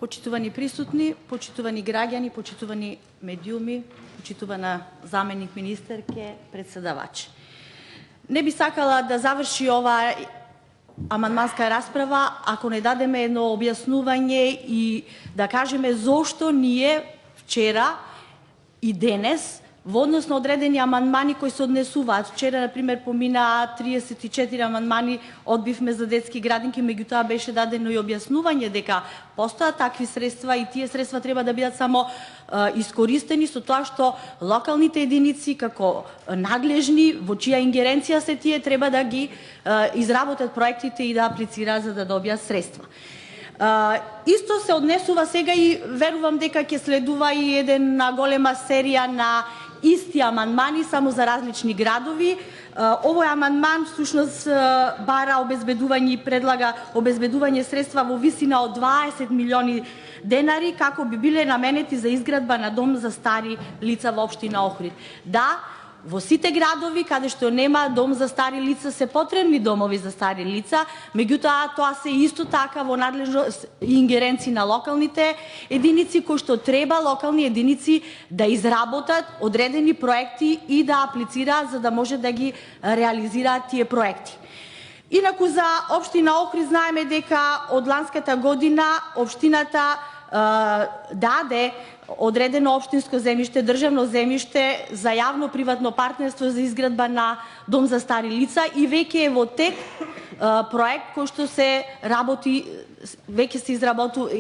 Почитувани присутни, почитувани граѓани, почитувани медиуми, почитувана заменик министерке, председавач. Не би сакала да заврши ова амандманска расправа ако не дадеме едно објаснување и да кажеме зошто ние вчера и денес во однос на одредени амандмани кои се однесуваат. Вчера, например, поминаа 34 амандмани, одбивме за детски градинки, меѓутоа беше дадено и објаснување дека постојат такви средства и тие средства треба да бидат само искористени со тоа што локалните единици како надлежни, во чија ингеренција се тие, треба да ги изработат проектите и да аплицираат за да добијат средства. Исто се однесува сега и верувам дека ќе следува и една голема серија на исти амандмани, само за различни градови. Овој амандман всушност бара обезбедување и предлага обезбедување средства во висина од 20 милиони денари како би биле наменети за изградба на дом за стари лица во општина Охрид. Да, во сите градови каде што нема дом за стари лица се потребни домови за стари лица, меѓутоа тоа се исто така во надлежност и ингеренции на локалните единици кои што треба локални единици да изработат одредени проекти и да аплицираат за да може да ги реализираат тие проекти. Инаку за општина Охрид знаеме дека од ланската година општината даде одредено општинско земјиште, државно земјиште за јавно-приватно партнерство за изградба на дом за стари лица и веќе е во тек проект кој што се работи, веќе се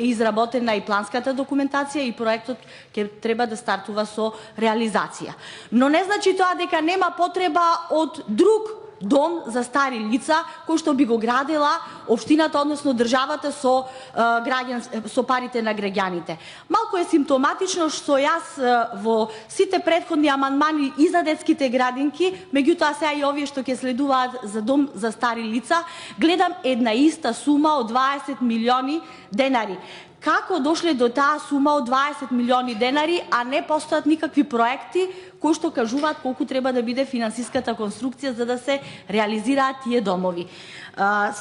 изработена и планската документација и проектот ќе треба да стартува со реализација. Но не значи тоа дека нема потреба од друг дом за стари лица кој што би го градела општината, односно државата со парите на граѓаните. Малку е симптоматично што јас во сите претходни амандмани и за детските градинки, меѓутоа сега и овие што ќе следуваат за дом за стари лица, гледам една иста сума од 20 милиони денари. Како дошле до таа сума од 20 милиони денари, а не постојат никакви проекти кои што кажуваат колку треба да биде финансиската конструкција за да се реализираат тие домови.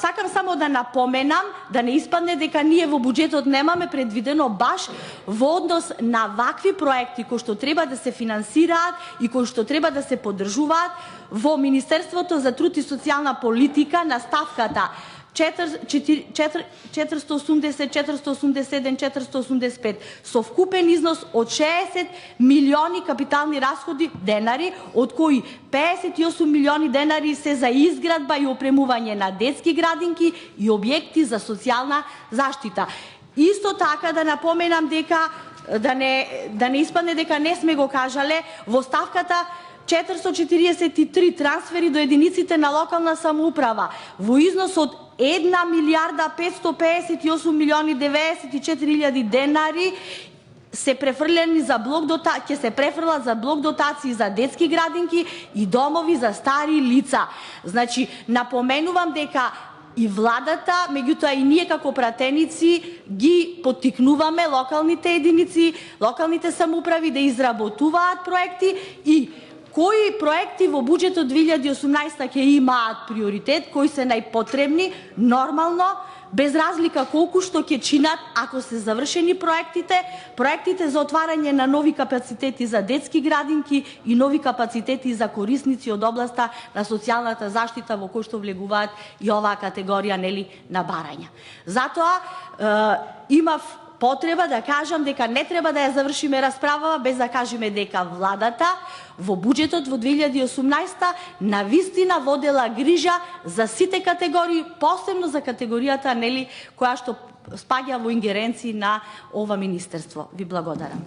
Сакам само да напоменам, да не испадне дека ние во буџетот немаме предвидено баш во однос на вакви проекти кои што треба да се финансираат и кои што треба да се поддржуваат во Министерството за труд и социјална политика на ставката 480, 487, 485 со вкупен износ од 60 милиони капитални расходи денари, од кои 58 милиони денари се за изградба и опремување на детски градинки и објекти за социјална заштита. Исто така да напоменам дека да не испадне дека не сме го кажале, во ставката 443 трансфери до единиците на локална самоуправа во износ од 1 милијарда 558 милиони 94 илјади денари се префрлени за ќе се префрлат за блок дотации за детски градинки и домови за стари лица. Значи, напоменувам дека и владата, меѓутоа и ние како пратеници ги поттикнуваме локалните единици, локалните самоуправи да изработуваат проекти и кои проекти во буџетот 2018 ќе имаат приоритет, кои се најпотребни, нормално, без разлика колку што ќе чинат ако се завршени проектите за отварање на нови капацитети за детски градинки и нови капацитети за корисници од областа на социјалната заштита во кој што влегуваат и оваа категорија на барања. Затоа имав потреба да кажам дека не треба да ја завршиме расправава без да кажеме дека владата во буџетот во 2018 навистина водела грижа за сите категории, посебно за категоријата која што спаѓа во ингеренции на ова министерство. Ви благодарам.